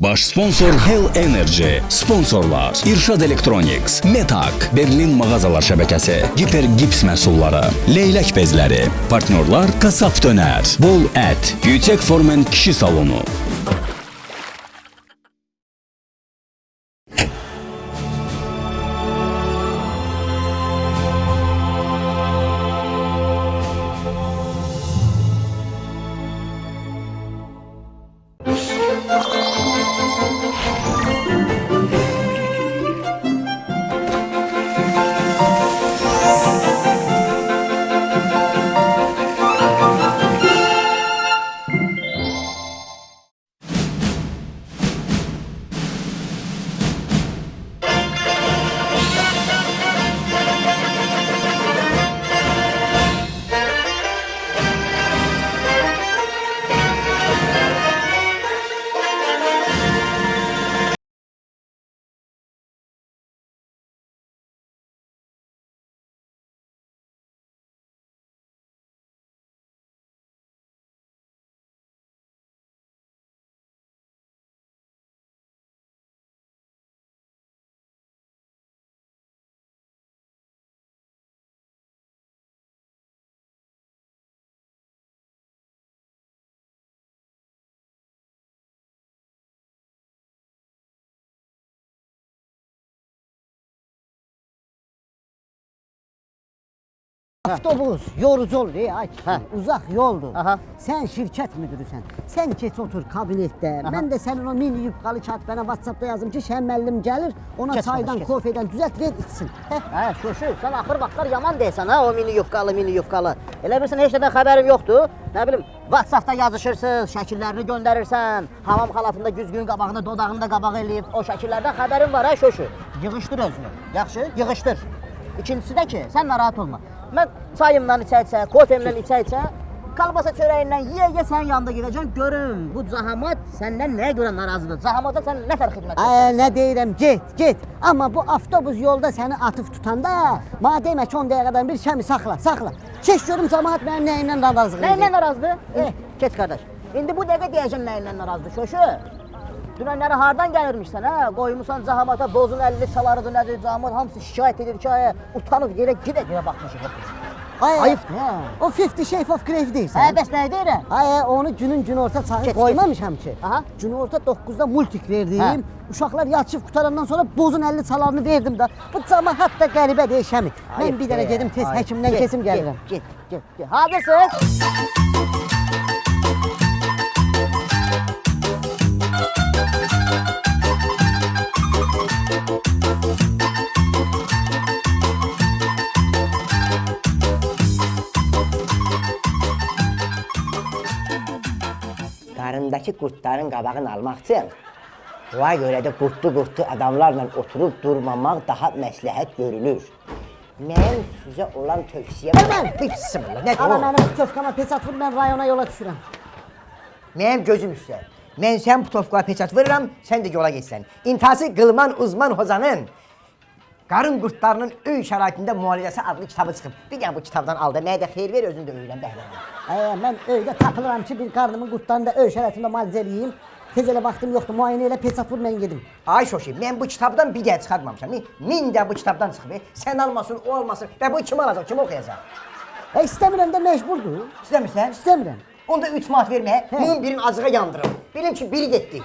Baş sponsor Hell Energy, sponsorlar İrşad Electronics, Metak, Berlin mağazalar şəbəkəsi, Giper Gips məhsulları, Leylək bezləri, partnyorlar Kasap Döner, Bol Ət, Yüksək Formen kişi salonu. Avtobus yorucu oldu, uzak yoldu. Sen şirket müdürüsən. Sen geç otur kabinette. Ben de senin o mini yufkalı kağıt bana WhatsApp'ta yazdım ki şəmməllim gelir. Ona çaydan, kofeden düzelt ver içsin. Şuşu, sen axır vaxtlar yaman deyəsən ha, o mini yufkalı. Elə bilirsən, heç nədən xəbərim yoxdur. Nə bilim, WhatsApp'ta yazışırsınız, şəkillərini göndərirsən. Hamam xalatında güzgün qabağında, dodağında qabağı eləyib. O şəkillərdən xəbərim var ha, Şuşu. Yığışdır özünü, yaxşı, yığışdır. İkincisi də ki, sən narahat olma. Mən çayımdan içə-içə, kofemdən içə-içə, kalbasa çörəyindən yiyə-yiyə sənin yanında gedəcəm, görüm bu Zahamat səndən nəyə görə narazıdır? Zahamata sən nə tər xidmət edirsən? Ne deyirəm, get. Amma bu avtobus yolda səni atıp tutanda, mənə demə ki 10 dəqiqədən bir şəmi saxla. Keş görüm cəmaət mənim nəyimdən narazılıq edir. Nəyimdən narazıdır? Keç qardaş. İndi bu dəqiqə deyəcəm nəyimdən narazıdır, Şoşu. Dünənləri hardan gəlirmişsən, hə? Qoymusan Zahamata, bozun əlini çalarıdır, nədir? Zahamat hamısı şikayət edir ki, utanıb yerə gidə baxmışıq. Ayıbdır, hə? O 50 Shades of Grey deyirsən. Hə, bəs nə deyirəm? Onu günün orta çağı koymamışam ki. Günün orta 9'da multik verdim. Uşaqlar yatıp qutarandan sonra bozun 50 çalarını verdim da. Bu cəmaət də qəribə deyil şəmi. Mən bir dənə gedim tez həkimdən kesim gəlirəm. Get. Hazırsın? Qarındakı qurtların qabağını almaq üçün buna görə də qurtlu adamlarla oturub durmamaq daha məsləhət görülür. Mən sizə olan tövsiyəm... Bismillah, nədir o? Ana mənim tövkama peçat vur, mən rayona yola düşürəm. Mənim gözüm üstə. Mən sən bu tövkama peçat vururam, sən də yola geçsən. İntihası Qılman Uzman Hozanın Qarın qurtlarının öy şəraitində müalicəsi adlı kitabı çıxıb. Bir dənə bu kitabdan al da, mənə də xeyir ver, özün də öyrən bəhləm. Mən öydə tapılıram ki, bir qarnımın qurtlarını da öy şəraitində müalicə eləyim. Tez elə vaxtım yoxdur, müayinə elə peçat vur, mən gedim. Ay Şoşi, mən bu kitabdan bir dənə çıxartmamışam. 1000 də bu kitabdan çıxıb. Sən almasın, o almasın. Və bu kim alacaq, kim oxuyacaq? İstəmirəm də məcburdur. İstəmirsən? İstəmirəm. Onda 3 manat vermə, bunun birini azığa yandırım. Bilim ki, biri getdi.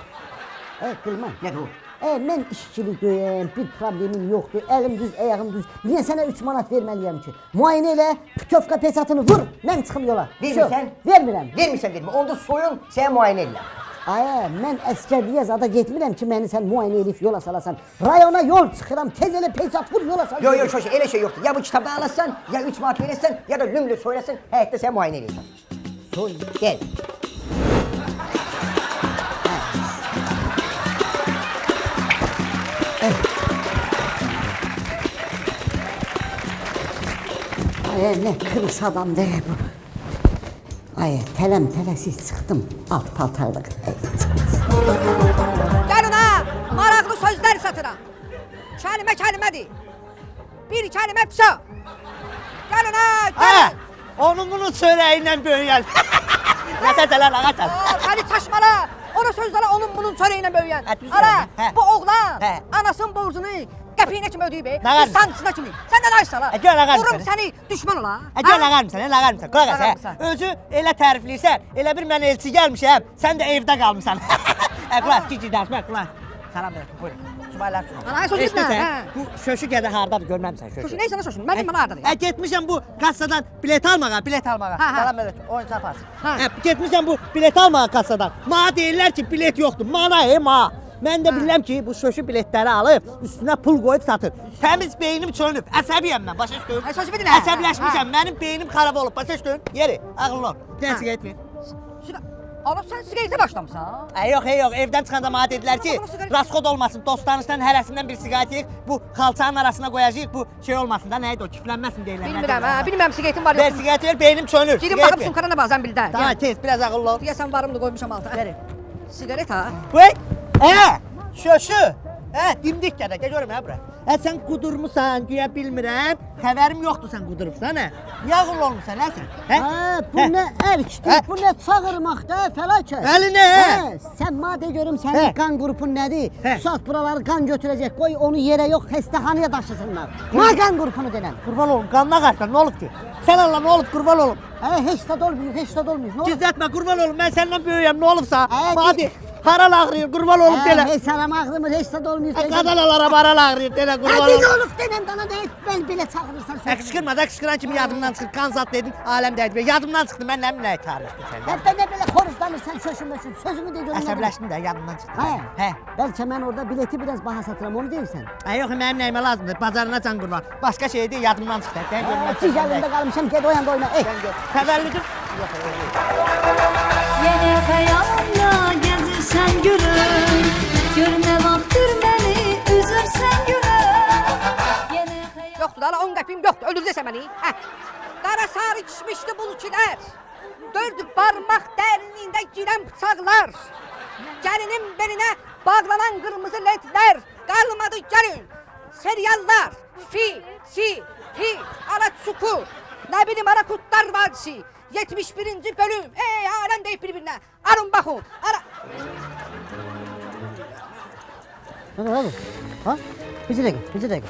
Qılman. Nədir o? Mən işçili deyəm, bir problemim yoxdur, əlim düz, ayağım düz. Niyə sənə 3 manat verməliyəm ki? Müayinə elə, pütövka peçatını vur, mən çıxım yola. Vermirsən? Vermirəm. Vermirsən. Onda soyun, sənə müayinə edirəm. Mən əskərliyə zada getmirəm ki, məni sən müayinə edib yola salasan. Rayona yol çıxıram, tez elə peçat vur, yola salasan. Yox, Şoşi, elə şey yoxdur. Ya bu kitabdan alasan, ya 3 manat verəsən, ya da lümlü soylasın, həyətdə sənə müayinə edirəm. Soy. Gəl. Ne kırıs adam de bu. Tələm-tələsik çıxdım, alt paltarlıq. Gəlin ha, maraqlı sözlər satıram. Kəlmə-kəlmədir. Bir kəlmə pisa. Gəlin ha, gəlin. Onun bunun çörəyindən böyüyər. Nə təzələr ağaçlar. Səni çaşmala, Ona sözlərə onun bunun çörəyinə böyüyən. düz Ara, deyirəm, hə. bu oğlan Hə. anasının borcunu qəpiyinə kimi ödəyib. Nə qarşı? Sancısına kimi. Sən nə danışsan ha? Gör nə qarşı Vurum səni. səni düşman ola. Gör lağarmısan, lağarmısan. Qulaq as, Lağarmısan. Özü elə tərifləyirsən, elə bir mən elçi gəlmişəm, sən də evdə qalmısan. Qulaq, kiçik dərsmə, qulaq. Salam verin, buyurun. Subaylar subaylar. Ana, söz etmə, hə. Bu şöşü gədə hardadır, görməmsən şöşü. Şoşu neysə şoşun. Mənim mənə hardadır. Getmişəm bu kassadan bilet almağa, bilet almağa. Hə, hə. Salam verin, oyuncu aparsın. Hə. Getmişəm bu bilet almağa kassadan. Mənə deyirlər ki, bilet yoxdur. Mana, ma. Mən də bilirəm ki, bu şöşü biletləri alıb, üstünə pul qoyub satır. Təmiz beynim çönüb, əsəbiyəm mən, başa düşdün? Sözü bilin, hə. Əsəbləşmişəm, mənim beynim xarab olub, başa düşdün? Yeri, ağıllı ol. Gəl siqaret ver. Alıb sən siqaretə başlamısan? Yox, evdən çıxanda mənə dedilər ki, Bax, siqaret- raskod olmasın, dost tanışdan hərəsindən bir siqaret yeyik, bu xalçanın arasına qoyacağıq, bu şey olmasın da, nə idi o, kiflənməsin deyirlər. Bilmirəm, hə. Bilmirəm siqaretin var Ver yoxdur. siqaret ver, beynim çönür. Girin Siqaret baxıb ver. sumkana nə bazan bildə. Daha tez, biraz ağıllı ol. Deyəsən varımdı qoymuşam altına. Verin. Siqaret ha? Vay! Şöşü! Dimdik gədə, gəl görüm bura. Sən qudurmusan, güya bilmirəm. Xəbərim yoxdur sən qudurubsan, hə? Niyə ağıllı olmusan, sən? Bu nə ərkdir, bu nə çağırmaqda fəlakət. Əli nə? Sən madə görüm sənin Hə. qan qrupun nədir? Hə. Saat buraları qan götürəcək, qoy onu yerə yox, xəstəxanaya daşısınlar. Ma qan qrupunu denən. Qurban olum, qanına qarsan, nə olub ki? Sən Allah, nə olub, qurban olum? Heç tad olmuyor, heç tad olmuyor. Nə olub? Gizlətmə, qurban olum, mən səndən böyüyəm, nə olubsa? Hə, Hadi, haral ağrıyır, qurban olum, delə. Heç saram ağrımır, heç tad olmuyor. Qadalalara haral ağrıyır, delə, qurban Hadi olum. nə olub denən dana deyil, mən belə çağırırsan sözü. Qışqırma da, qışqıran kimi yadımdan çıxır, kan zat dedin, aləm dəydi. Yadımdan çıxdı, mən nə bilim nəyi tarixdir səndə. Hə, nə belə xoruzlanırsan, şöşün, sözümü de görüm. Əsəbləşdim də, yadımdan çıxdı. Hə. Bəlkə mən orada bileti biraz baha satıram, onu deyirsən. Yox, mənim nəyimə lazımdır, bazarına can qurban. Başqa şeydir, yadımdan çıxdı. Sən görmə. Siz əlində qalmışam, get o yanda oyna. Təvəllüdüm. Yeni hayalla gezirsen gülüm, görme vaktır beni üzürsen gülüm. Yeni hayal... Yoxdur da, hala 10 qəpiyim yoxdur, öldürəcəksən məni. Hə. Qara sarı kişmişdi bulutçular. 4 parmaq dərinliyində girən bıçaqlar. Gəlinin belinə bağlanan qırmızı lentlər. Qalmadı gəlin. Seriallar. Fi, Aratsuku. Nə bilim Arakutlar Vadisi. 71-ci bölüm. Aləm deyib bir-birinə. Arın baxın. Hadi abi. Ha? Bizi de gel.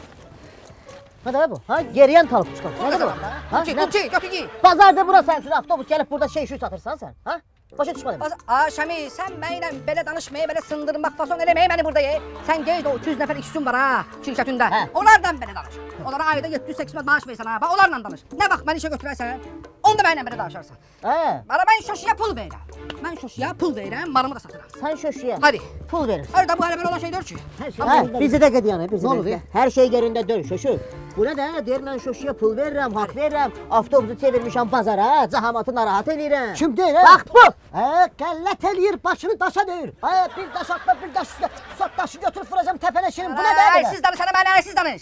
Hadi abi. Ha? Geriyen talıp çıkar. Hadi abi. Ha? Kulçi, götür Pazarda bura sen üçün avtobus gəlib burada şey satırsan sen. Ha? Başa düşmədim. Şami, sən mənimlə belə danışmaya, belə sındırmaq, fason eləməyə məni burada ye. Sən qeyd o 200 nəfər işçin var ha, şirkətində. Hə. Onlardan belə danış. Onlara ayda 700-800 manat maaş versən ha, bax onlarla danış. Nə vaxt məni işə götürərsən, onda mənimlə belə danışarsan. Bana mən şoşuya pul verirəm. Mən şoşuya pul verirəm, malımı da satıram. Sen şoşuya Hadi. pul verirsin. Orada bu hələ belə olan şey deyil ki. Bizi de gel yani. Bizi Ne de olur gel. ya? Her şey yerinde dön şoşu. Bu ne de? Deyir mən şoşuya pul verirəm, hak verirəm. Avtobusu çevirmişəm bazara, zahamatı narahat eləyirəm. Kim değil Bax bu. Gəllet eləyir, başını daşa deyir. Bir daş atla, bir daş üstə. Sat daşı götürüp vuracağım tepene şirin. Bu ne de böyle? Siz danış, hələ mənə siz danış.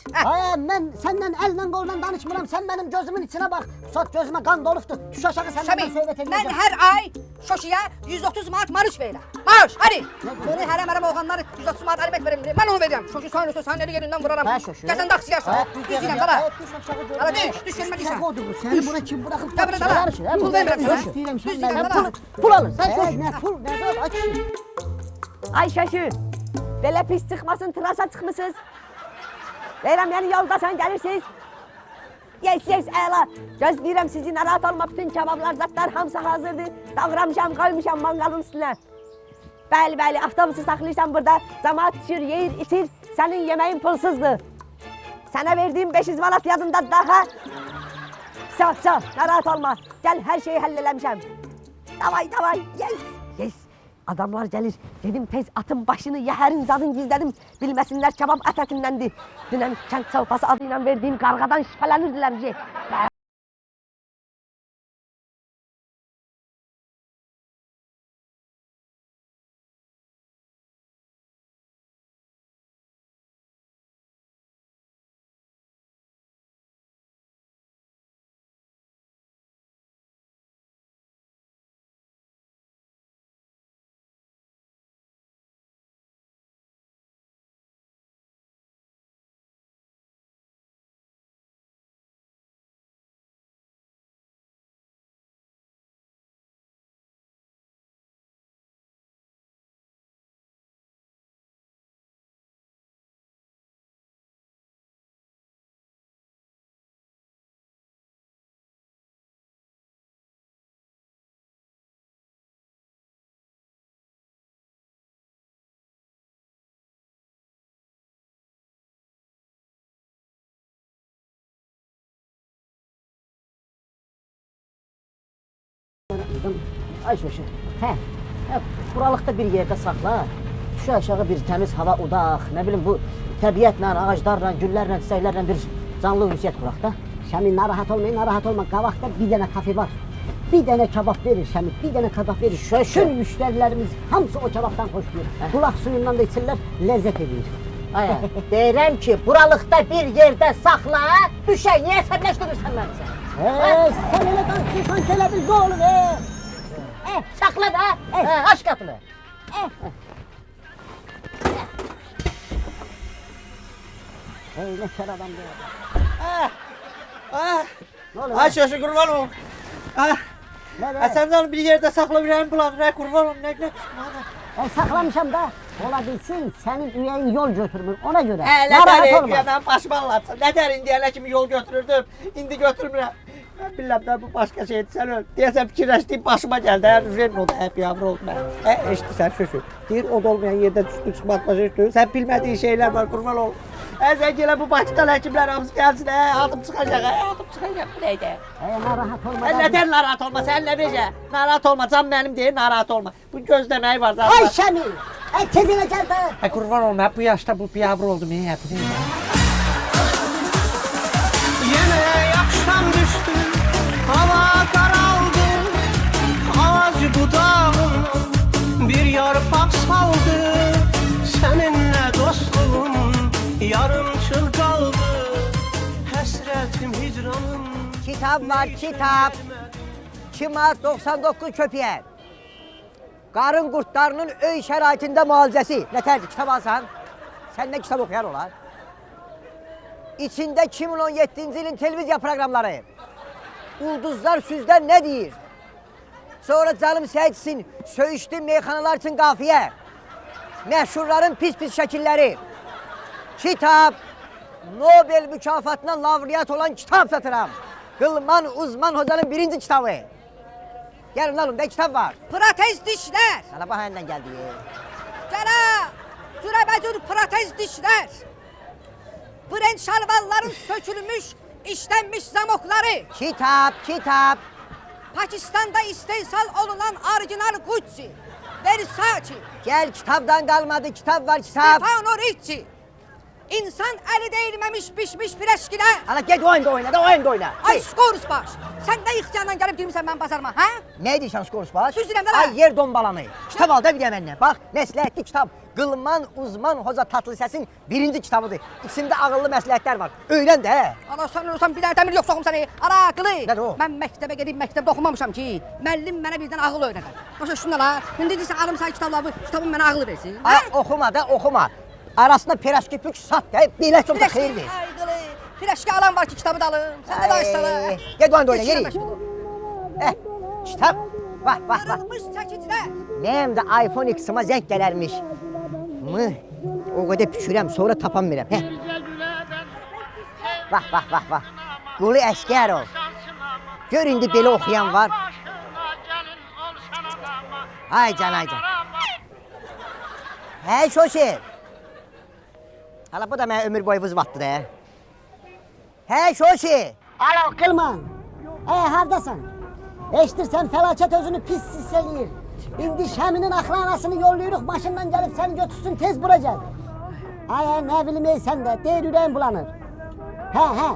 Mən səndən əllə qoldan danışmıram. Sən mənim gözümün içine bak. Sat gözüme kan doluftu. Düş aşağı səndən Şami, mən söhbət mən edəcəm. hər ay şoşuya 130 manat maaş verirəm. Maaş, hadi. Bunu hər mərəm oğlanlar 130 manat alibət verim. Mən onu verirəm. Şoşu sonra sən eli yerindən vuraram. Hə, şoşu. Gəl sən taksi yarsan. Düz deyirəm dala. Düş aşağı gör. Hala düş gelmə deyirsən. Səni bura kim bırakıp Gəl buraya dala. Pul vermirəm Düş sənə. deyirəm Düz sən deyirəm məndən dala. Pul alırsan şoşu. Nə pul, nə zat aç. Ay şaşı, belə pis çıxmasın, trasa çıxmısınız. Verirəm, yəni yoldasan, gəlirsiniz. Yes, əla. Gözləyirəm sizi, narahat olma, bütün kebablar, zatlar hamısı hazırdır. Davramışam, qoymuşam mangalın üstünə. Bəli, avtobusu saxlayırsan burada. Camaat düşür, yeyir, içir. Sənin yeməyin pulsuzdur. Sənə verdiyim 500 manat yadında daha. Sağ, narahat olma. Gəl, hər şeyi həll eləmişəm. Davay, yes. Adamlar gəlir, dedim tez atın başını, yəhərin zadını gizlədim. Bilməsinlər kebab ət ətindəndir. Dünən kənd çavpası adıyla verdiyim qarğadan şübhələnirdilər. qoydum. Ay şoşu. Hə. Buralıqda bir yerdə saxla. Düşə aşağı bir təmiz hava udaq. Nə bilim bu təbiətlə, ağaclarla, güllərlə, çiçəklərlə bir canlı ünsiyyət quraq da. Şəmin narahat olmayın, narahat olma. Qabaqda bir dənə kafe var. Bir dənə kabab verir Şəmin, bir dənə kabab verir. Bütün müştərilərimiz hamısı o kababdan xoşlayır. Qulaq suyundan da içirlər, ləzzət edir. Ay, deyirəm ki, buralıqda bir yerdə saxla. Düşə, niyə əsəbləşdirirsən məni sən? Sən elə danışırsan ki, elə bil nə olur, Saxla da, aç qapını. Ey, nə kər adam deyir. Ay şaşı kurban olum. Sen de bir yerde sakla bir yerin bulan. Ne kurban olum ne tutma. Saxlamışam da, ola bilsin, sənin ürəyin yol götürmür, ona görə. Ne Narahat der olma. ben başıma anlatsın. Ne der indiyene kimi yol götürürdüm. İndi götürmürəm. Ben bilmem de bu başka şeydi sen öl. Diyesem fikirleştiğim başıma geldi. Eğer üzerin o da hep yavru oldu ben. İşte sen şaşı. Deyir o da olmayan yerde düştü çıkmak başa düştü. Sen bilmediğin şeyler var kurban olum. Sen gele bu baştan hekimler hamısı gelsin. Adım çıkacak. Adım çıkacak. Bu neydi? Narahat olma. Neden narahat olma? Sen ne diyeceksin? Narahat olma. Can benim değil, narahat olma. Bu gözlemeyi var zaten. Ay Şəmin, tezine gel de. Ay kurban olma. Hep bu yaşta bu piyavru oldum. İyi yapın. Yine akşam düştü, hava karaldı. Ağacı budağından bir yarpak saldı. Seninle dostluğum yarımçıl kaldı. Hasretim hicranım. Kitap var, kitap. Kima 99 köpeğe. Qarın qurtlarının öy şəraitində müalicəsi. Nətərdir, kitab alsan, səndən kitab oxuyan olar. İçində 2017-ci ilin televiziya proqramları. Ulduzlar süzdən nə deyir? Sonra canım səhətsin, söyüşdü meyxanalar üçün qafiyə. Məşhurların pis-pis şəkilləri. Kitap, Nobel mükafatına lavreat olan kitap satıram. Qılman Uzman Hoca'nın birinci kitabı. Gelin alın, ne kitap var? Protez dişler. Hala bak halinden geldi. Gələ, cürəbəcür protez dişlər. Brend şalvarların sökülmüş, işlənmiş zamokları. Kitap, kitap. Pakistanda istehsal olunan orijinal Gucci, Versace, Gel kitaptan kalmadı, kitap var kitap. Stefano Ricci. İnsan əli değilməmiş pişmiş pireşkilər. Hala gel oyunda oyna, da oyunda oyna. Ay skors baş. Sən də ixtiyandan gəlib girmisən mən bazarıma, hə? Ne diyorsun skors baş? Düzürəm də. Ay yer dombalanı. Kitap al da bir de benden. Bak məsləhətli kitap. Qılman Uzman Hoca Tatlısəsin birinci kitabıdır. İçində ağıllı məsləhətlər var. Öyrən də. Ana sən ölürsən bir dənə dəmir yox soxum səni. Araqlı. Nədir o? Mən məktəbə gedib məktəbdə oxumamışam ki. Müəllim mənə birdən ağıl öyrədər. Başa şundan ha. İndi deyirsən alımsan kitabları, kitabın mənə ağıl versin. Ay oxuma da oxuma. Arasında piraşkipük sat da belə çox da xeyir ver. Ay qılı. Pireşki alan var ki kitabı da alın. Sən də danışsana. Gel oyunda oyna, yeri. Kitap. Bak bak bak. Qırılmış çəkicilər. Mənim də iPhone X-ima zəng gələrmiş. O qədər pükürəm, sonra tapan verəm. Heh. Bax, bax, bax, bax. Qulu Əskərov. Gör indi belə oxuyan var. Ay can, ay can. Hey Şoşi. Hala bu da mənə ömür boyu vızvatdı da. Hey Şoşi. Alo Qılman. Hardasan? Eşitirsən fəlakət özünü pis hiss eləyir. İndi Şəminin axranasını yollayırıq, maşından gəlib səni götürsün, tez bura gəl. Ay, nə bilim sən də, deyir ürəyin bulanır. Hə,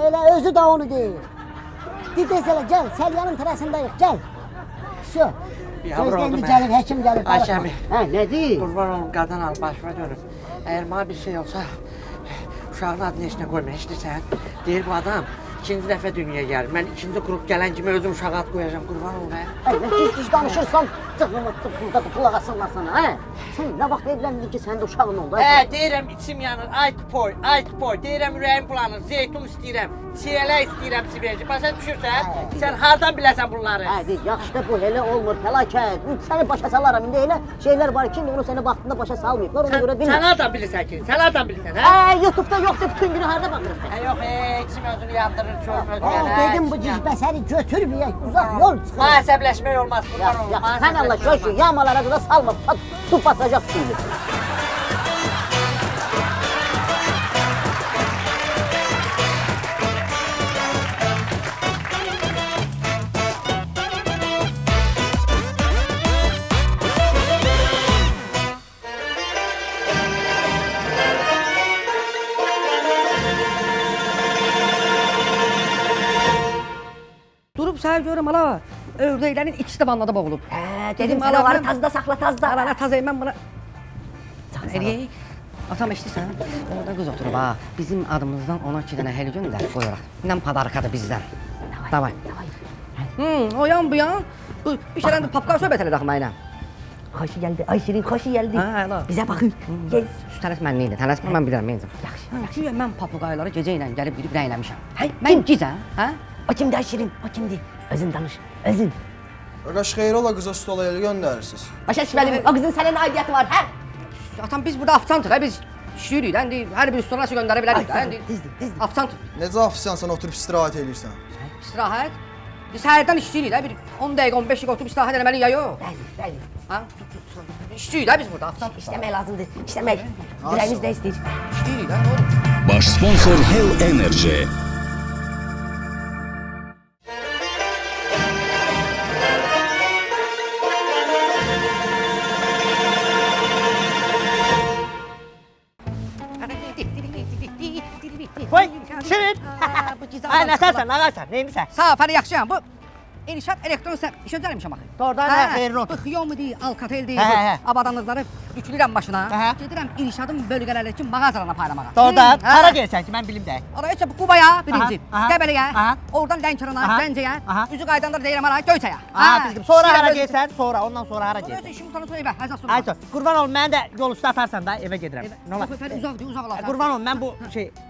elə özü də onu deyir. Tez elə gəl, Səlyanın tərəsindəyik, gəl. Şu, gözləndi gəlir, həkim gəlir. Ayşe abi. Hə, nə deyir? Kurban olum kadın al başıma dönüp. Eğer bana bir şey olsa uşağın adını eşine koyma eşitirsen. Değil bu adam ikinci defa dünyaya gelir. Ben ikinci kurup gelen kimi özüm uşağa ad koyacağım kurban olum he. Ay, düz danışırsan, tıqılda qulaq asırlar sana, hə? Sən nə vaxt evləndin ki, səndə uşağın oldu? Deyirəm içim yanır, ay tıpoy. Deyirəm ürəyim bulanır, zeytun istəyirəm, çiyələk istəyirəm siverci. Başa düşürsən? Sən hardan biləsən bunları? Hə, yaxşı da bu elə olmur, fəlakət. Səni başa salaram, indi elə şeylər var ki, onu səni vaxtında başa salmayıblar, ona görə bilməm. Sən hardan bilirsən ki? Sən hardan bilirsən hə? YouTube'da yoxdur, bütün günü harda baxırsan? Yox, içim özünü yandırır, çölüm özünü. Dedim bu cizbə götürməyək, uzaq yol çıxır. Bana əsəbləşmək olmaz, kurban olum. Sən Allah şöşü, yağmalara da salma, su basacaq şimdi. hayır görürüm ala. Ördəklərin ikisi də vannada boğulub. Dedim sen onları tazda sakla tazda. Alana tazayım ben buna. Eləyək. Atam eşitirsən? Orada qız oturub ha. Bizim adımızdan ona 2 dənə heli göndər qoyaraq. İnan padarkadır bizdən. Davay. O yan bu yan. Bu bir şeydən də papqa söhbət elədik mənə. Hoşu geldi. Ay Şirin hoşu geldi. Ha, ala. Bize bakın. Gel. Şu tərəf mən neydi? Tələsmə mən bilirəm məncə. Yaxşı. Mən papuqayları gecə ilə gəlib girib rəyləmişəm. Mən gizə, hə? O kimdi Ay Şirin? O kimdi? Özün danış. Özün. Qardaş xeyir ola qıza stolaya elə göndərirsiniz. Başa düşmədim. O kızın senin aidiyyatı var. Ha? Atam biz burada afçantıq, biz işləyirik. İndi hər bir üstuna göndərə bilərik. Dizdi. Afçant. Necə afisyansan oturub istirahət eləyirsən? İstirahət. Biz hərdən işləyirik də bir 10 dəqiqə, 15 dəqiqə oturub istirahət eləməliyik ya yox. Bəli. Ha? İşləyirik də biz burada afçant. İşlemek lazımdır. İşlemek. Yüreğimiz ne istiyor? İşləyirik də, nə olur? Baş sponsor Hell Energy. Vay, Şirin. Ay, nətərsən, ağarsan, neymisən? Sağ ol, Fəri, yaxşıyam. Bu İnşaat elektron iş öncəlmişəm axı. Doğrudan hə, xeyirli olsun. Bu Xiyomidir, Alcatel'dir, Hə. avadanlıqları yükləyirəm başına. Hə. Gedirəm inşaatın bölgələri üçün mağazalarına paylamağa. Doğrudan, Hə. hara gelsən ki, mən bilim də. Oraya isə bu Qubaya birinci, Aha, aha. Qəbələyə, Aha. oradan Lənkərana, Aha. Gəncəyə, Aha. üzü qaydanda deyirəm hara, Göyçəyə. Ha, bildim. Sonra İşlər hara bölgəsi- gelsən, sonra, ondan sonra hara Oraya gelsən. isə işim utanı sonra evə, həzər sonra. Ay, sor, qurban olun, mənə də yol üstü atarsan da evə gedirəm. Nə olar? Fəri uzaqdır, uzaq olarsan. Qurban olun, mən bu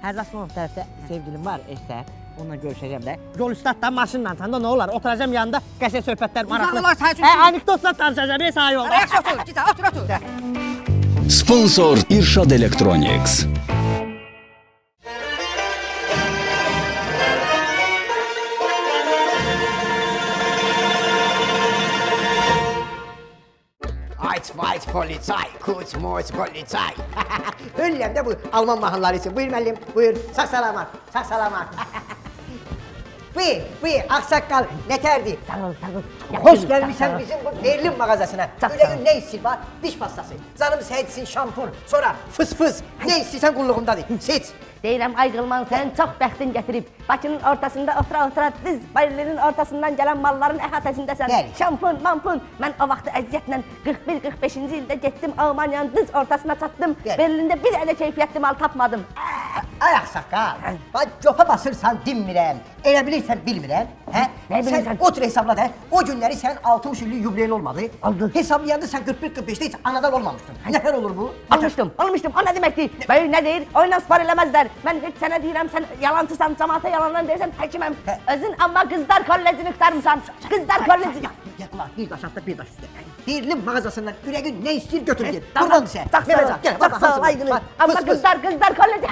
Həzrəsmanov tərəfdə sevgilim var, eşsə. Onunla görüşəcəm də. Yol üstü atdan maşınla səndə nə olar? Oturacam yanında, qəşəng söhbətlər maraqlı. olar, sənin üçün- Anekdotla danışacağam, sağ yol. Hara, yaxşı otur, gizə, otur. Sponsor İrşad Electronics. White Polizei, kurz Mords Polizei. Ölləm də bu Alman mahnıları üçün. Buyur müəllim, buyur. Sağ salamat, sağ salamat. Buyur, ağsaqqal, nətərdir? Sağ ol. Hoş gəlmişsən bizim bu Berlin mağazasına. Çok Öyle sağ ol. gün ne istir var? Diş pastası, canım seçsin şampun, sonra fıs fıs. Ne istiyorsan kulluğumdadır. Seç. Deyirəm ay qılman sən çox bəxtin gətirib. Bakının ortasında otura düz Berlinin ortasından gələn malların əhatəsindəsən. Bəli. Şampun, mampun. Mən o vaxtı əziyyətlə 41-45-ci ildə getdim Almaniyanın düz ortasına çatdım. Bəli. Berlində bir elə keyfiyyətli mal tapmadım. Ay ağsaqqal, bax copa basırsan dinmirəm. Elə bilirsən bilmirəm. Hə? Nə bilirsən? Sən otur hesabla da. O günləri sən 60 illik yubileyin olmadı. Aldın. Hesablayanda sən 41-45'te heç anadan olmamışdın. Nəfər olur bu? Almışdım. O nə deməkdir? Böyük nə deyir? Oyuna spar eləməzlər. Mən heç sənə deyirəm, sən yalancısan, cəmaata yalandan deyirsən, həkiməm. Özün amma qızlar kollecini qurtarmısan. Qızlar kolleci. Yatma, bir daş atla, bir daş üstə. Berlin mağazasından ürəyin nə istəyir götür gel. Tamam. Buradan sən. Çox sağ ol, aydın. Amma qızlar kolleci.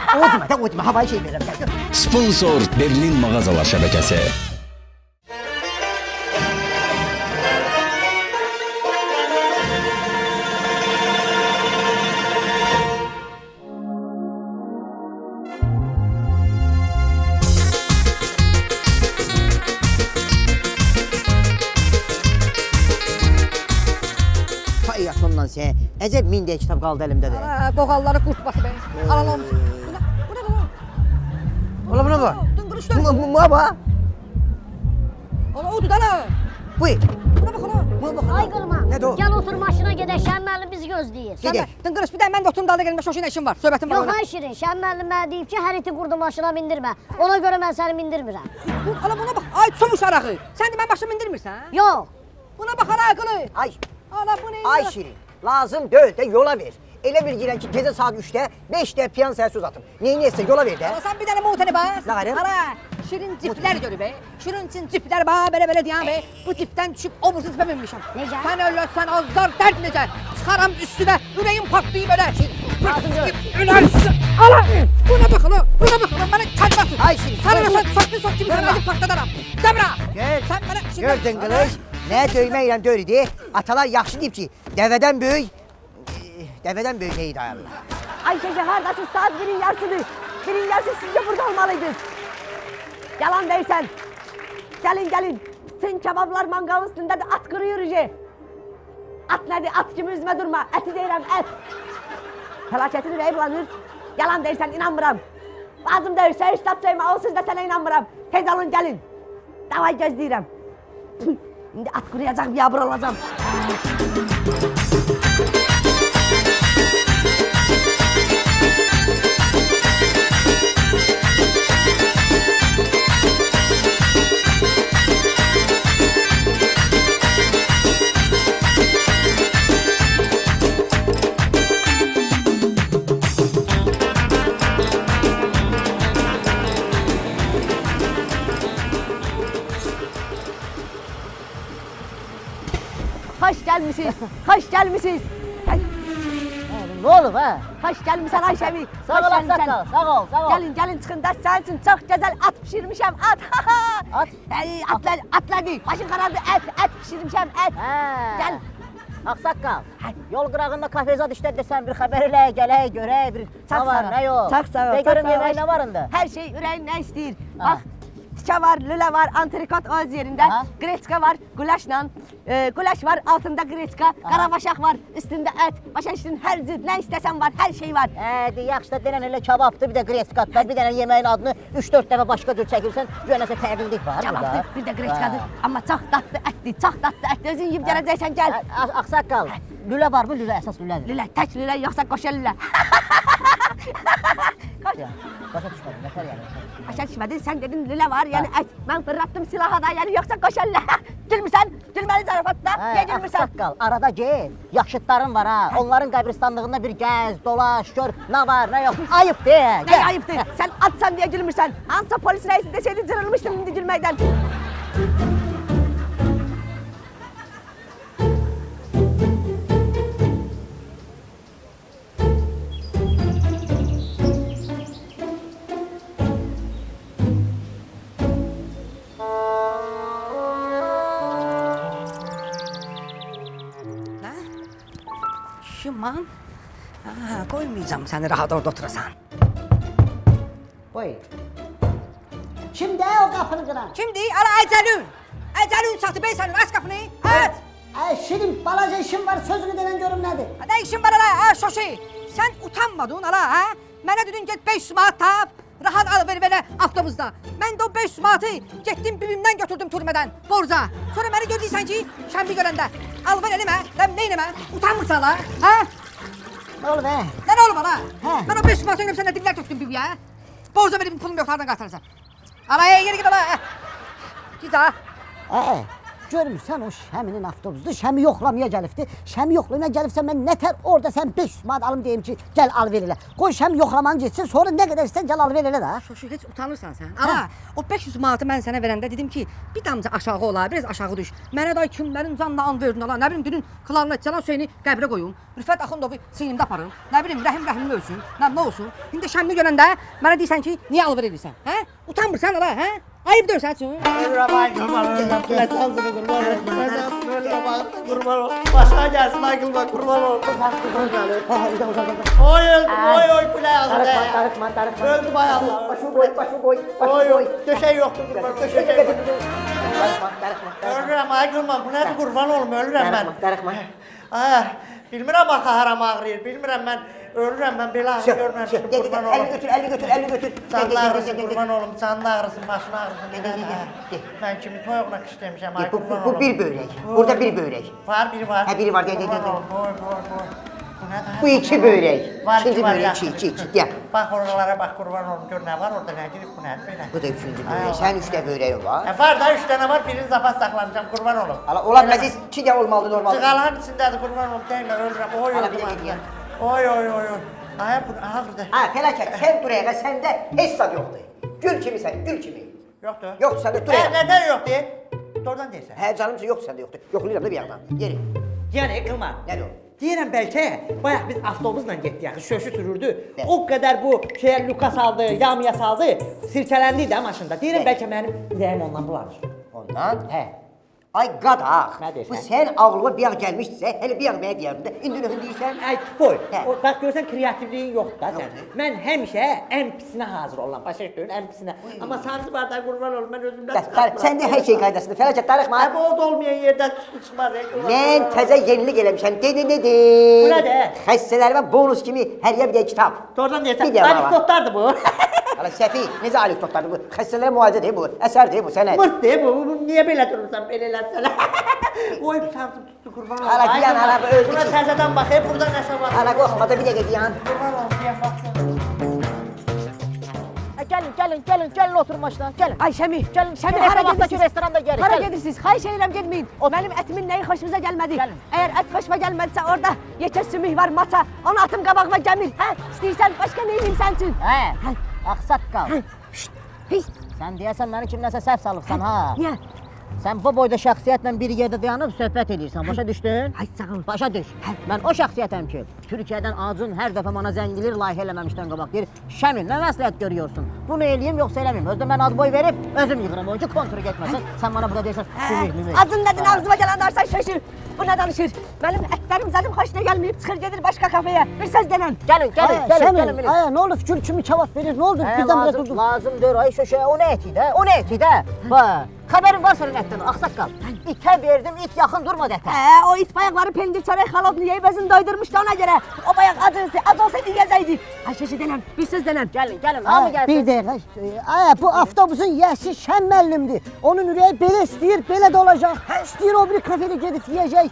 Oğutma, havayı şey verirəm. Gel. Sponsor Berlin Mağazalar Şəbəkəsi. Hay yatondan sən. Əcəb min deyə kitab qaldı əlimdə də. Qoğalları qurtması be. Alan olmuş. Bu nə bu? Ola buna bax. Dıngırışlar. Buna bax. Ola odur da la. Buyur. Buna bax ola. Buna bax. Ay qılma. Nədir o? Gəl otur maşına gedək. Şən müəllim bizi gözləyir. Gedək. Dıngırış bir də mən də oturum dalda gəlmə şoşuna işim var. Söhbətim var. Yox ay Şirin, Şən müəllim mənə deyib ki, hər iti qurdu maşına mindirmə. Ona görə mən səni mindirmirəm. Ala buna bax. Ay somuş arağı. Sən də mən başımı indirmirsən? Yox. Buna bax ara aqılı. Ay. Ala bu nə? Ay Şirin, lazım deyil də yola ver. Elə bir girən ki, gecə saat 3-də 5 dəqiqə piyan səni söz atım. Neyniyəsə yola ver də. Ala sən bir dənə motele bas. Nə qarım? Ala şirin ciplər görü be. Şirin ciplər ba belə deyəm be. Bu cipdən düşüb o bursu cipə minmişəm. Necə? Sən ölsən azar dərd necə? Çıxaram üstünə, ürəyim partlayıb elə. Lazım deyil. Ölərsən. Ala buna bax ala. Buna bax ala. Mənə kalb atır. Ay Şirin. Sən ölsən saçlı saç kimi səni partladarım. Dəbra. Gör. Sən mənə Gördün qılış. Nə döyməklə döyürdü? Atalar yaxşı deyib ki, dəvədən böyük, dəvədən böyük neydi ayarlar. Ayşe hardasın? Saat 1'in yarısıdır. 1'in yarısı sizce burada olmalıydınız. Yalan değilsen. Gelin. Sen kebaplar mangal üstünde de at kırıyor iyice. At nedir? At gibi üzme durma. Eti deyirəm, et. Felaketin ürəyi bulanır. Yalan değilsen inanmıram. Lazım değilse hiç sat sayma. O sizde sana inanmıram. Tez alın gelin. Davay gözləyirəm. İndi at quruyacaq, biabır olacam. Hoş gelmişsiniz, hoş gelmişsiniz. Ne olub ha? Hoş gelmişsin Ayşevi. Sağ ol Aksaqqal, sağ ol, sağ ol. Gelin, gelin çıxın da sənin üçün çox gözəl at pişirmişəm, at. At? Atladı, başım qarardı, et pişirmişəm, et. Gəl. Aksaqqal, yol qırağında kafezat işlədi sən bir xəbər elə, gələk, görək, bir Çox nə var, sağ ol. nə yox. Çox sağ ol. De çox görüm sağ ol. yemək nə var indi? Hər şey ürəyin nə istəyir. Ha. Bax, tikə var, lülə var, antrikot öz yerində, Ha. greçka var, gulaşla, gulaş var, altında greçka, qarabaşaq var, üstündə et, başa düşdün, hər cür, nə istəsən var, hər şey var. De, yaxşı da denən elə kebabdır, bir də greçkatlar, bir dənə yeməyin adını 3-4 dəfə başqa cür çəkirsən, güya nəsə fərqlilik var burada. Cavabdır, bir də greçkadır, amma çox dadlı ətdir, çox dadlı ətdir, özün yiyib gələcəksən, gəl. Aksaqqal, lülə varmı? Lülə əsas lülədir. Lülə, tək lülə, yoxsa qoşa lülə. Başa düşmədim, nətər yəni? Başa düşmədin, sən dedin lülə var, yəni ət. Mən fırlattım silahı da, yəni yoxsa qoşa lülə. Gülmürsən, gülməli zarafatla, niyə gülmürsən? Aksaqqal, arada get, yaşıtların var ha, onların qəbristanlığında bir gəz, dolaş, gör, nə var, nə yox, ayıb de, Nə ayıbdır, sən atsan deyə gülmürsən. Hansısa polis rəisi desəydi cırılmışdım indi gülməkdən. Nə? Şiman? Qoymayacam səni rahat orada oturasan. Buyur. Kimdə o qapını qıran? Kimdir? Ala Əcəlün. Əcəlün çatı bey sənin, aç qapını. Evet. Şirin, balaca işim var, sözünü denən görüm nədir? Nə işin var ala, ha şoşi? Sən utanmadın ala, ha? Mənə dedin get 500 manat tap, rahat al ver belə avtobusda. Mən də o 500 manatı getdim bibimdən götürdüm türmədən, borca. Sonra məni gördüysən ki, şəmbi görəndə. Al ver eləmə, mən neynəmə? Utanmırsan ala, ha? Ne oldu be? Nə olub ala? Hə. Mən o 500 manatı önüm səndə diblər tökdüm bibiyə. Borca verib pulum yox, hardan qaytarırsan? Ala, geri git ala. Git ha. Görmürsən o Şəminin avtobusdur, Şəmi yoxlamaya gəlibdi. Şəmi yoxlamaya gəlibsə mən nətər orada sən 500 manat alım deyim ki, gəl al ver elə. Qoy Şəmi yoxlamanı getsin, sonra nə qədər istəyirsən gəl al ver elə də. Şoşu, heç utanırsan sən. Ala, o 500 manatı mən sənə verəndə dedim ki, bir damcı aşağı ola, biraz aşağı düş. Mənə day kimlərin canına an verdin ala. Nə bilim, dedin Klarnet Cəlan Hüseyni qəbrə qoyum. Rüfət Axundovu çiynimdə aparım. Nə bilim, Rəhim ölsün. Nə olsun? İndi Şəmini görəndə mənə deyirsən ki, niyə al ver edirsən? Hə? Utanmırsan ala, hə? Ayıp dörsən üçün. Kurban ol. Başına gelsin Aygılma kurban ol. Oy kulay ağzı. Öldü bay Allah. Oy döşeği yoktu kurban. Döşeği yoktu. Ölürəm Aygılma bu nedir kurban olum ölürəm mən. Bilmirəm axı haram ağrıyır. Bilmirəm mən ölürəm mən belə ağrı görməmişdim kurban olum. Elini götür. Canın ağrısın kurban olum. Canın ağrısın, başın ağrısın. Ben kimi toyuğuna kış demişəm ay kurban olum. Bu bir börek. Burada bir börek. Var biri var. Ha biri var. Gel. Boy. Bu ne Bu iki börek. Var İkinci var. börek iki. Gel. Bak oralara bak kurban olum. Gör ne var orada ne girip bu nedir böyle. Bu da üçüncü börek. Sen üçte böreğin var. Var da 3 tane var. Birini zapas saklamışam kurban olum. Hala olan meziz iki de olmalı normal. Çıgalan içindedir kurban olum. Değil mi ölürüm. Oy. Hala bir de gidiyor. Oy. Ay bu ağırdı. Ha felaket. Sen buraya sende hiç tadı yoktu. Gül kimi sen, gül kimi. Yoktu. Yok sende duraya. Neden yok diye? Doğrudan değilsen. He canımsa yok sende yoktu. Yoklayacağım da bir yandan. Geri. Yani kılma. Gel o. Deyirəm bəlkə bayaq biz avtobusla getdik axı, şöşü sürürdü. O qədər bu şeyə Lukas aldı, yamya saldı, sirkələndi də maşında. Deyirəm bəlkə mənim ürəyim ondan bulanır. Ondan? Hə. Ay qadaq. Nə deyirsən? Bu sen ağlıma bir an gelmişse, hele bir an mənə deyərdin də, indi nöhün deyirsən. Ay koy. Hə. O bax görsən kreativliyin yoxdur da sən. Yoxdur. Mən həmişə ən pisinə hazır olam. Başa düşdün, ən pisinə. Amma sarısı bardağı qurban olum, mən özümdən çıxartmıram. Sen de her şey qaydasında. Felaket darıxma. Hə, bu od olmayan yerdən tüstü çıxmaz. Mən təzə yenilik eləmişəm. Bu Dedim. nədir? Xəstələrimə bonus kimi hər yer bir də kitab. Doğrudan deyirsən, Bir də var. anekdotlardır bu. Hala Səfi, necə anekdotlardır bu? Xəstələrə müalicə deyil bu, əsərdir bu, sənət. Mırt deyib, niyə belə durursan, belə eləsən? Oy, sandım tutdu, qurban olum. Hala diyan, hala bu özü Buna ki. təzədən baxayım, burada nəsə var. Hala qorxma da bir dəqiqə diyan. Qurban olum, diyan baxsın. Gəlin oturun maşına, gəlin. Ay Şəmi, Gəlin, Şəmi Şəmi hara restorandakı gedirsiniz? restoranda gəlin. Hara gəlin. gedirsiniz? Xahiş edirəm getməyin. Mənim ətimin nəyi xoşunuza gəlmədi. Gəlin. Əgər ət xoşuma gəlmədisə orada yekə sümük var, mata. Onu atım qabağıma gəmir. Hə? İstəyirsən başqa nə edeyim sən üçün? Hə, ağsaqqal. Pis. Sən deyəsən məni kimləsə səhv salıbsan ha. Niyə? Sən bu boyda şəxsiyyətlə bir yerdə dayanıb söhbət edirsən, başa düşdün? Ay sağ ol. Başa düş. Mən o şəxsiyyətəm ki, Türkiyədən Acun hər dəfə mənə zəng edir, layihə eləməmişdən qabaq deyir, Şəmil, nə məsləhət görüyorsun? Bunu eləyim, yoxsa eləməyim? Özdə mən ad boy verib, özüm yığıram, o ki, kontrol getməsin. Sən bana burada deyirsən, sümük, mümük. Adın nədir ağzıma gələn arsan şaşır. Bu nə danışır? Mənim ətlərim zadım xoşuna gəlməyib, çıxır gedir başqa kafeyə. Bir söz denən. Gəlin, gəlin. Ay, nə oldu fikir kimi cavab verir? Nə oldu? Birdən-birə durdun. Lazımdır, ay şöşə, o nə eti də, o nə eti də. Bax, xəbərin var sənin ətdən, ağsaqqal. İtə verdim, it yaxın durmadı ətə. O it bayaqları pendir çörək xalodunu yeyib özünü doydurmuşdu ona görə. O bayaq ac olsaydı yiyəcəkdi. Ay şaşı denən, bir söz denən. Gəlin, hamı gəlsin. Bir dəqiqə. Ay, bu avtobusun yəsi Şən müəllimdir. Onun ürəyi belə istəyir, belə də olacaq. İstəyir o bir kafedə gedib yeyəcək.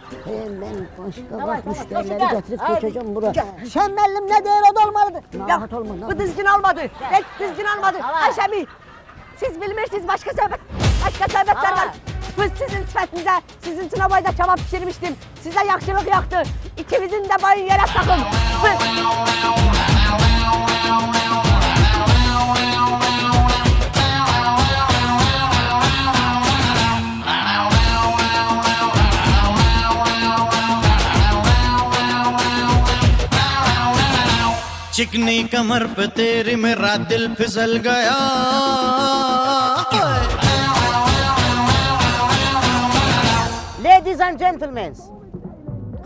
Mən başqa müştəriləri gətirib tökəcəm bura. Şən müəllim nə deyir, o da olmalıdır. Narahat olma. Bu düzgün olmadı. Heç düzgün olmadı. Ayşəmi, siz bilmirsiniz başqa söhbətlər var. Biz sizin sifətinizə, sizin üçün o boyda kebab pişirmişdim. Sizə yaxşılıq yoxdur. İkimizin də boyun yerə takın. चिकनी कमर पे तेरी मेरा दिल फिसल गया Ladies and gentlemen,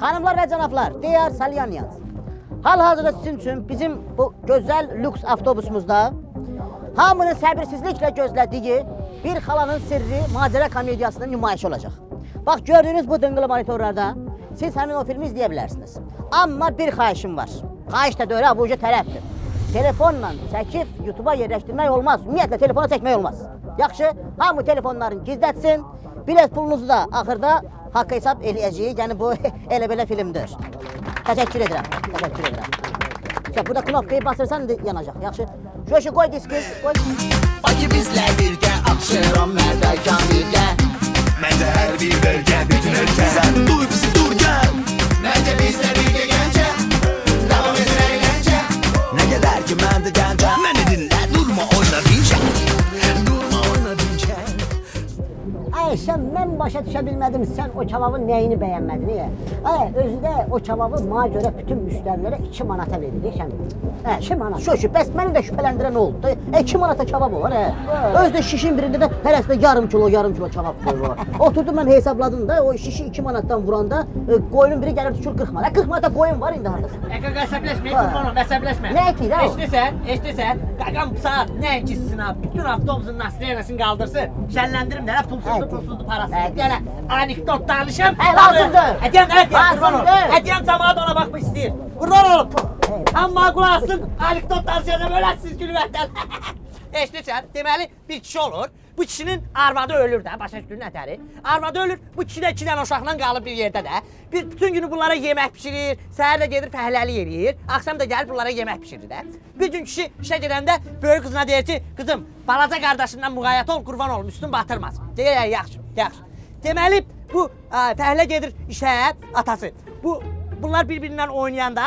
hanımlar ve canaplar, dear Salyanyans. Hal-hazırda sizin üçün bizim bu gözəl lüks avtobusumuzda hamının səbirsizliklə gözlədiyi bir xalanın sirri macera komediyasının nümayişi olacaq. Bax, gördüyünüz bu dıngılı monitorlarda siz həmin o filmi izləyə bilərsiniz. Amma bir xahişim var. Xahiş də dövrə bu uca tərəfdir. Telefonla çəkib YouTube'a yerləşdirmək olmaz. Ümumiyyətlə telefona çəkmək olmaz. Yaxşı, hamı telefonlarını gizlətsin. Bilet pulunuzu da axırda haqq hesab eləyəcəyik. Yəni bu elə belə filmdir. Təşəkkür edirəm. Burada knopkayı basırsan yanacaq. Yaxşı. Şu qoy diski, qoy. Acı bizle birge Akşeron Merdakan birge Mende her bir bölge bütün ülke Sen duy bizi dur gel Mende bizle birge gence Devam edin eğlence Ne kadar ki mende gence Beni dinle durma oyna dince Durma oyna dince Ayşə, mən başa düşə bilmədim, sən o kebabın nəyini bəyənmədin, niyə? Özü də o kebabı mənə görə bütün müştərilərə 2 manata verir, Şəmil. 2 manat. Şu, bəs məni də şübhələndirən oldu da. 2 manata kebab var, Özdə şişin birində də hərəsində yarım kilo kebab koyuyor. Oturdum mən hesabladım da, o şişi 2 manatdan vuranda qoyunun biri gəlir düşür 40 manat. 40 manata qoyun var indi hardasa. Əsəbləşmə, qurban olum, əsəbləşmə. Nə eti də o? Eşdirsən, qaqam saat nəinki sizin abi, bütün avtobusun nastroyenasını qaldırsın. Şənləndirim də, pulsuzdu parası. Yəni, anekdot danışım. Lazımdır. Hədiyəm, qurban olum. Lazımdır. Hədiyəm camaat ona baxmaq istəyir. Qurban olum. Amma qulaq asın, anekdot danışacağım, öləsiniz gülməkdən. Eşdirsən, deməli bir kişi olur. Bu kişinin arvadı ölür də, başa düşdün nətəri. Arvadı ölür, bu kişi də 2 dənə uşaqla qalıb bir yerdə də. Bütün günü bunlara yemək pişirir, səhər də gedir fəhləlik eləyir, axşam da gəlib bunlara yemək pişirir də. Bir gün kişi işə gedəndə böyük qızına deyir ki, qızım, balaca qardaşından müğayyət ol, qurban olum, üstün batırmaz. Deyir, yaxşı. Deməli, bu fəhlə gedir işə, atası. Bunlar bir-birindən oynayanda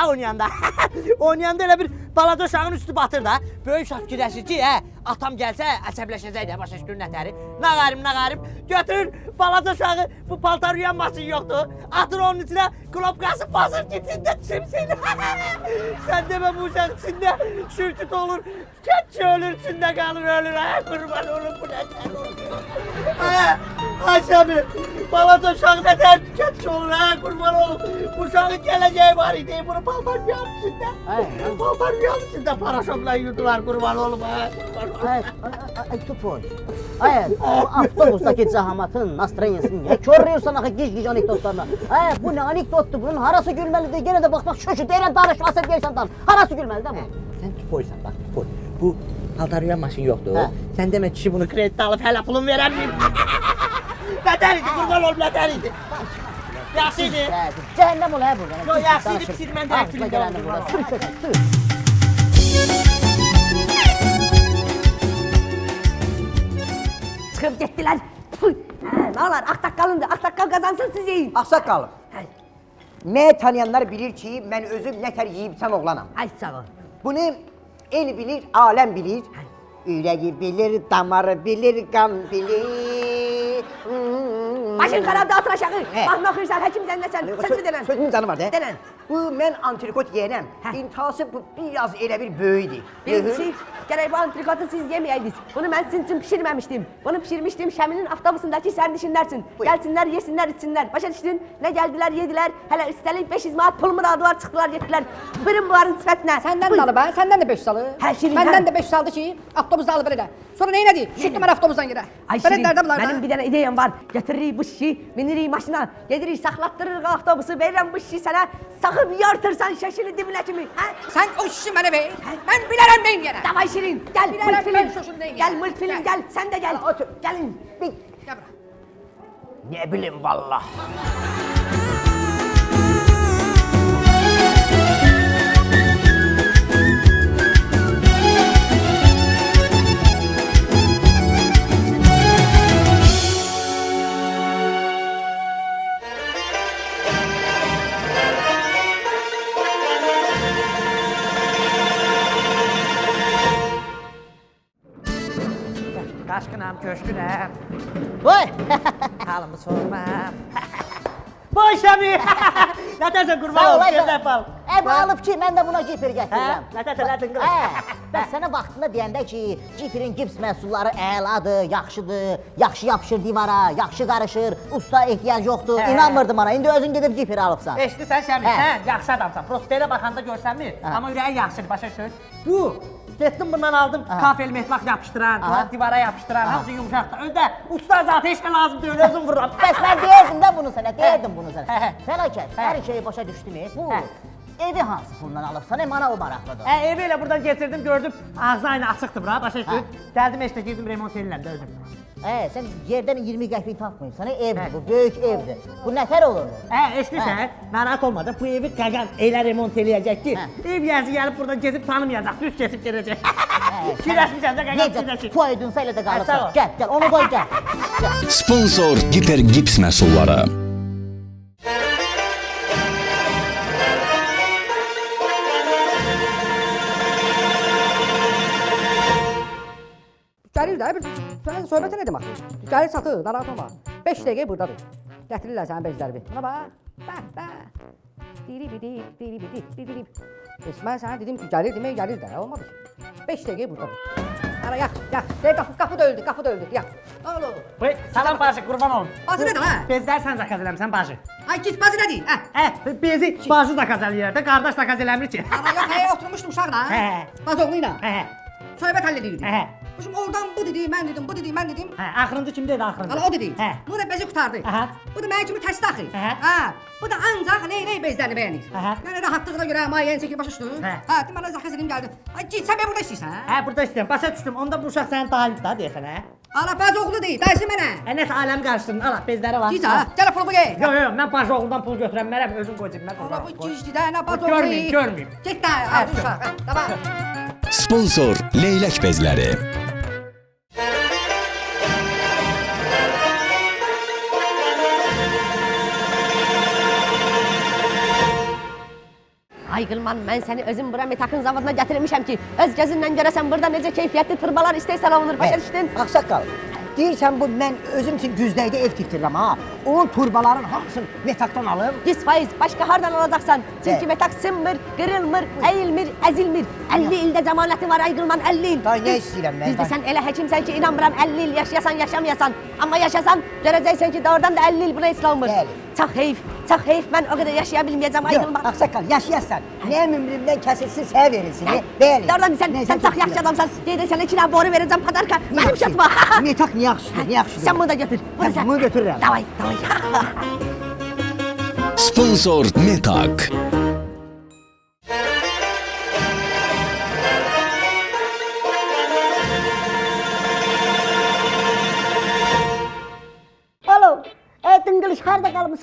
oynayanda elə bir balaca uşağın üstü batır da. Böyük uşaq fikirləşir ki, atam gəlsə əsəbləşəcək də, başa düşdün nətəri. Nağarim, götürür balaca uşağı, bu paltar yuyanmasın yoxdur. Atır onun içinə, klopkası basır ki, içində çimsin. Sən demə bu uşaq içində sürtüt olur, keççi ölür, içində qalır, ölür. Qurban olur, bu nətər olur. Ayşəmi, balaca uşaq nətər keççi olur, qurban olur. Bu uşağın gələcəyi var idi, bunu paltar yuyan içində. Paltar yuyan içində paraşotla yurdular, qurban olum. Tupoy. Bu avtobusdaki cahamatın nastroyensini niyə körlüyorsan axı gic anekdotlarına? Bu ne anekdotdur, bunun harası gülməlidir? Gene de bak şu deyirəm danış, asıl deyirsən danış. Harası gülməlidir bu? Sən tupoysan, bax tupoy. Bu Paltarıyan maşın yoxdur. Hə. Sən demə kişi bunu kreditə alıb hələ pulun verəməyib. Nətər idi, qurban olum, nətər idi? Yaxşı idi. Cəhənnəm ol hə burada. Yox, yaxşı idi, pis idi, mən də Ağzına gələndə burada. Sür köşə, sür. Çıxıb getdilər. Puy. Nə olar, Ağsaqqalındır. Ağsaqqal qazansın siz yiyin. Ağsaqqalım. Məni tanıyanlar bilir ki, mən özüm nətər yeyibsən oğlanam. Ay sağ ol. Bunu el bilir, aləm bilir. Ürəyi bilir, damarı bilir, qan bilir. Başın qarabda atır aşağı. He. Mahnı oxuyursan, həkim zənnəsən. Sözümü denən. Sözümün canı var da. Denən. Bu mən antrikot yeyənəm. Hə. İntihası bu biraz elə bir böyüdür. Birincisi, gərək bu antrikotu siz yeməyəydiniz. Bunu mən sizin üçün pişirməmişdim. Bunu pişirmişdim Şəminin avtobusundakı sərnişinlər üçün. Buyur. Gəlsinlər, yesinlər, içsinlər. Başa düşdün? Nə gəldilər, yedilər. Hələ üstəlik 500 manat pulumu da aldılar, çıxdılar, getdilər. Birin bunların sifətinə. Səndən də alıb, hə? Səndən də 500 alıb. Hə, Şirin, Məndən hə. də 500 aldı ki, avtobusda alıb belə. Sonra nə elədi? Şutdu mən avtobusdan yerə. Ay Belə Şirin, dərdə bunlar da. mənim bir dənə ideyam var. Götürürük bu şişi, minirik maşına, gedirik, saxlatdırırıq avtobusu, verirəm bu şişi sənə, saxıb yartırsan şəşili dibinə kimi, hə? Sən o şişi mənə ver. Mən bilərəm neyin yerə. Davay Şirin, gəl Bilərəm multfilm, mən şoşun neyin gəl yerə. multfilm, Gəl. gəl, sən də gəl. Otur, gəlin. Bir. Gəl bura. Ne bileyim vallah. Qaşqınam, köşkünəm, Vay! halımı sormam. Boş əmi! Nətərsən qurban Sağ ol, olum, ay gözəl fal. Ev alıb ki, mən də buna giper gətirirəm. Hə? Nətərsən, nətin qılım? Hə, bəs sənə vaxtında deyəndə ki, giperin gips məhsulları əladır, yaxşıdır, yaxşı yapışır divara, yaxşı qarışır, usta ehtiyac yoxdur. Hə. İnanmırdım ana, indi özün gedib giper alıbsan. Eşidirsən Şəmi, Hə. sən yaxşı adamsan. Prosta elə baxanda görsənmir, amma ürəyin yaxşıdır, başa düşür. Bu, getdim bundan aldım, kafel metlaq yapışdıran, sonra divara yapışdıran, hamısı yumuşaqdır. Özdə usta zatı heç nə lazım deyil, özüm vururam. Bəs mən deyirdim də bunu sənə, deyirdim bunu Hə, sənə. hə. Fəlakət, hər şeyi başa düşdümü? Bu, Hə. evi hansı puldan alıbsan, mana o maraqlıdır. Evi elə buradan getirdim, gördüm, ağzı aynı açıqdır bura, başa düşür. Gəldim eşdə girdim, remont edirəm də özüm. Sən yerdən 20 qəpik tapmıysan, evdir bu, böyük evdir. Bu nətər olur? Eşidirsən, narahat olma da, bu evi qaqan elə remont eləyəcək ki, ev yazı gəlib buradan gezib tanımayacaq, düz kesib gedəcək. Fikirləşmişəm də qaqan Necə, fikirləşir. bu aydınsa elə də Sağ ol. qalıbsan. Gəl, onu qoy, gəl. Sponsor Giper Gips məhsulları. Gəlir də, sən söhbət elədim axı. Gəlir satır, narahat olma. 5 dəqiqə burdadır. Gətirirlər sənin bezlərini. Buna bax. Diri bidi. Mən sənə dedim ki, gəlir demək gəlir də, olmadı ki. 5 dəqiqə burdadır. Ara yax. Qapı da öldü, yax. Oğlum. Salam bacı, qurban olum. Bazı nədir ha? Bezlər sən zakaz eləmsən bacı. Ay git bazı nədir? Bezi bacı zakaz eləyər də, qardaş zakaz eləmir ki. Ana yox, oturmuşdum uşaqla. Hə. Bazoğluyla. Hə. Söhbət həll edirdik. Hə. Şimdi oradan bu dedi, mən dedim, bu dedi, mən dedim. Axırıncı kim dedi axırıncı? Ala o dedi. Hə. Bu da bezi qurtardı. Aha. Bu da mənim kimi təsdiq axı. Aha. Bu da ancaq ney bezlərini bəyənir. Aha. Yəni rahatlığına görə mayen çəkir başa düşdün? Hə. Deməli zakaz edim gəldi. Ay git sən burada istəyirsən? Hə, burada istəyirəm. Başa düşdüm. Onda bu uşaq sənin dahildir da deyəsən, hə? Ala bazoğlu deyil, dayısı mənə. Nəsə aləm qarışdırdın. Ala, bezləri var. Git ha, gəl pulumu ye. Yox, mən bacı oğlundan pul götürənmərəm, özüm qoy cibimə. Ala bu gizli də, nə bazoğlu. Görməyim. Get də, al uşaq. Tamam. Sponsor Leylək bezləri. Ay Qılman, mən səni özüm bura metakın zavoduna gətirmişəm ki, öz gözünlə görəsən burada necə keyfiyyətli turbalar istəyirsən alınır, başa düşdün? Ağsaqqal, deyirsən bu mən özüm üçün Güzdəydə ev tikdirirəm ha. Onun turbaların hamısını metakdan alım. 100%, başqa hardan alacaqsan? Çünki metak sınmır, qırılmır, əyilmir, əzilmir. 50 ildə zəmanəti var Ay Qılman, 50 il. Day nə istəyirəm mən? Düzdür, sən elə həkimsən ki, inanmıram 50 il yaşayasan, yaşamayasan. Amma yaşasan, görəcəksən ki, doğrudan da 50 il buna heç olmur. Bəli. Çox heyf, mən o qədər yaşaya bilməyəcəm Ay Yox, Qılman. ağsaqqal, yaşayarsan. Nəyəm ömrümdən kəsilsin, sənə verilsin, bəli. Doğrudan sən çox yaxşı adamsan. Deyirsən sənə 2 dənə boru verəcəm padarka. Mənim şatıma. Metak niyə yaxşıdır, niyə yaxşıdır? Sən bunu da götür. Hə, bunu götürürəm. Davay. Sponsor Metak.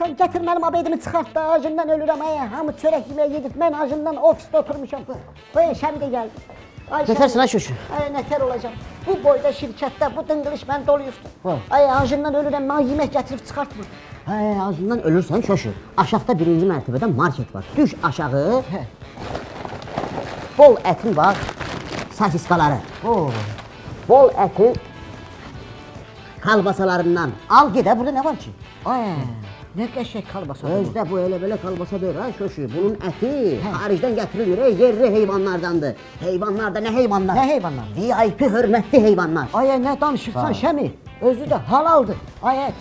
Sən gətir mənim abedimi çıxart da, acından ölürəm. Hamı çörək yeməyə gedib, mən acından ofisdə oturmuşam. Şəmi də gəldi. Nətərsin ha şuşu? Nətər olacaq? Bu boyda şirkətdə bu dınqılış mən doluyubdur. Acından ölürəm, mənə yemək gətirib çıxartmır. Ağzından ölürsən şuşu. Aşağıda birinci mərtəbədə market var. Düş aşağı. Bol ətin var. Sasiskaları. Bol ətin kalbasalarından. Al gedə, burada nə var ki? Nə qəşək kalbasa. Özdə bu elə belə kalbasa deyil ha şuşu. Bunun əti xaricdən gətirilir, yerli heyvanlardandır. Heyvanlar da nə heyvanlar? Nə heyvanlar? VIP hörmətli heyvanlar. Nə danışırsan Şəmi? Özü də halaldır.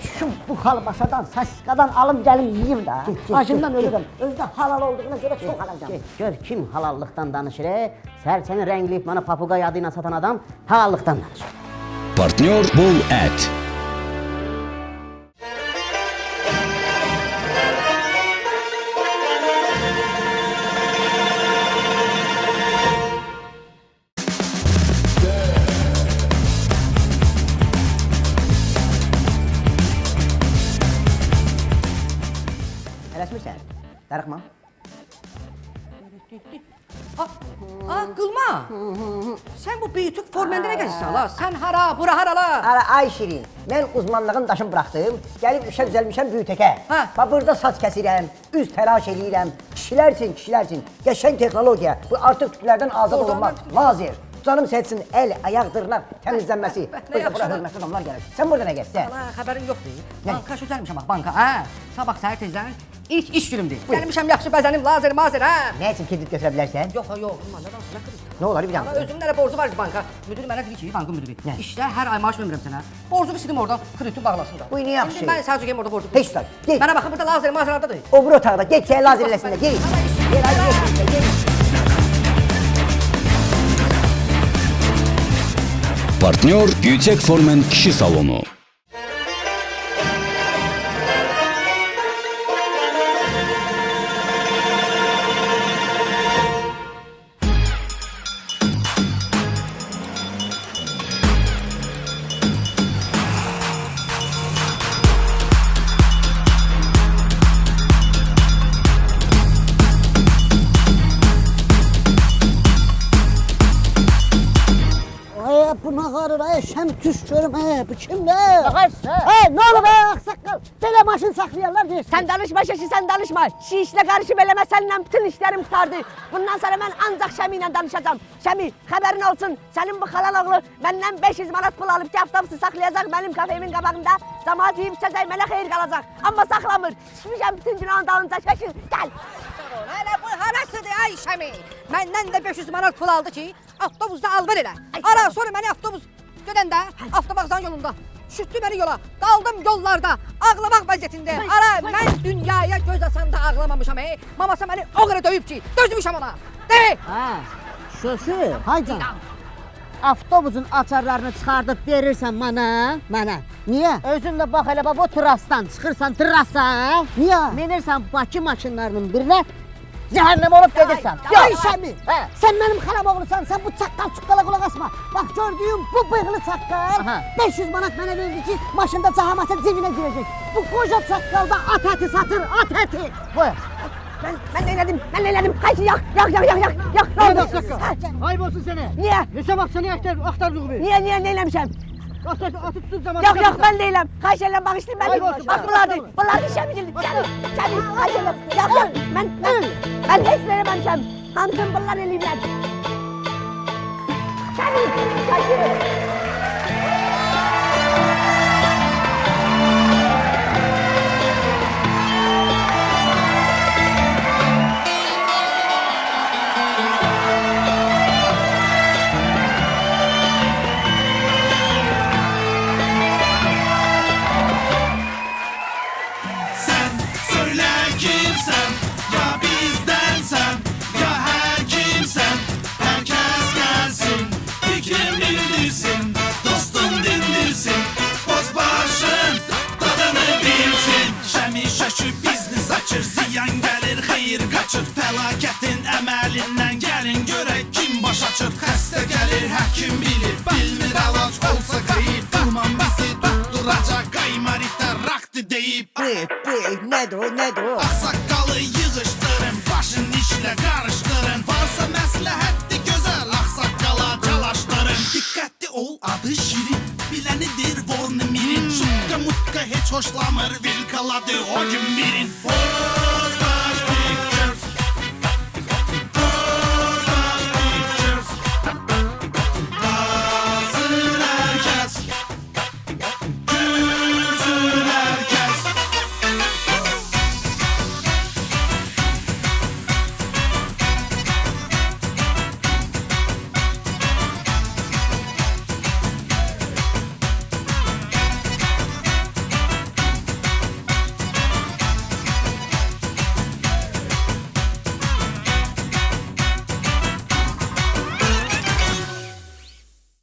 Düşün bu kalbasadan, sasiskadan alım gəlim yiyeyim də. Acından ölürəm. Özü də halal olduğuna görə çox alacağım. Gör kim halallıqdan danışır. Sərçəni rəngləyib bana papuqay adı ilə satan adam halallıqdan danışır. Partnyor bol ət. Tələsmirsən? Darıxma. Qılma. Sən bu büyütük forməndə nə gəzirsən la? Sən hara, bura haralar? Ay Şirin, mən uzmanlığın daşını buraxdım, gəlib işə düzəlmişəm büyütəkə. Burada saç kəsirəm, üz təlaş eləyirəm, kişilərsin, qəşəng texnologiya, bu artıq tüklərdən azad olunmaq, lazer. Canım səhətsin, əl, ayaq, dırlar, təmizlənməsi. Burada bura hörmətli adamlar gəlir. Sən burada nə gəzsən? Xəbərin yoxdur. Banka şötəlmişəm bax, banka. Sabah səhər tezdən ilk iş günümdür. Gəlmişəm yaxşı bəzənim, lazer, mazer, Nə üçün kredit götürə bilərsən? Yox, nə danışın, nə kredit? Nə olar bir yana? Özümün elə borcu var ki banka. Müdür mənə dedi ki, bankın müdürü. İşdə hər ay maaş vermirəm sənə. Borcumu sildim oradan, krediti bağlasın da. Bu nə yaxşı şey? Mən sadəcə orada borcu. Heç sağ, get. Mənə baxın, burada lazer, mazerlardadır. O bir otaqda, get səni lazer eləsinlər, get. Partnyor Yüksek Formen Kişi Salonu. Bu nağarır, Şəm tüş görüm, bu kimdir? Nə olub ağsaqqal? Belə maşın saxlayarlar deyirsən. Sən danışma şəşi, sən danışma. Şi işlə qarışıb eləmə, səninlə bütün işlərim tutardı. Bundan sonra mən ancaq Şəmi ilə danışacağım. Şəmi, xəbərin olsun, sənin bu xalan oğlu məndən 500 manat pul alıb ki, avtobusu saxlayacaq mənim kafemin qabağında. Camaat yiyib içəcək, mənə xeyir qalacaq. Amma saxlamır. Çıxmışam bütün gün onun dalınca şəşi, gəl. Hələ bu harasıdır ay Şəmi? Məndən də 500 manat pul aldı ki, avtobusda alver elə. Ara sonra məni avtobus dönəndə, avtobazdan yolunda. Şütdü məni yola, qaldım yollarda, ağlamaq vəziyyətində. Ara, mən dünyaya göz asanda ağlamamışam. Mamasa məni o qədər döyüb ki, dözmüşəm ona. De! Şöşü, haycan. Avtobusun açarlarını çıxardıb verirsən mənə. Niyə? Özün də bax elə bu trasdan çıxırsan trasa. Niyə? Minirsən Bakı maşınlarının birinə, cəhənnəm olub gedirsən. Ay Şəmi, sən mənim xalam oğlusan, sən bu çaqqal çuqqala qulaq asma. Bax gördüyüm bu bıyıqlı çaqqal 500 manat mənə verdi ki, maşında cahamatın cibinə girəcək. Bu qoca çaqqalda at əti satır, at əti. Buyur. Mən nə elədim? Haydi yak. Ayıp olsun sənə. Niyə? Neçə vaxt səni axtardıq bir. Niyə nə eləmişəm? Atı tutsun zaman. Yox, mən deyiləm. Xahiş edirəm, bağışlayın məni. Bax, bunlardır Şəmicil. Şəmi, xahiş edirəm. Yaxın, mən heç verəməmişəm. Hamısını bunlar eləyiblər. Şəmi, xahiş edirəm. Sen söyle kimsen, ya bizdensen, ya her kimsen. Herkes gelsin, fikrim bildirsin, dostum dindirsin. Boz başın tadını bilsin. Şəmi şaşı biznes açır, ziyan gelir, hayır kaçır. Felaketin emelinden gelin görək kim baş açır. Xəstə gelir, həkim bilir, bilmir əlac olsa qeyib. Qılman bizi tutturacaq, qaymar itər raktı deyib. Bu, nədir hoşlamır vilkaladı o gün birin.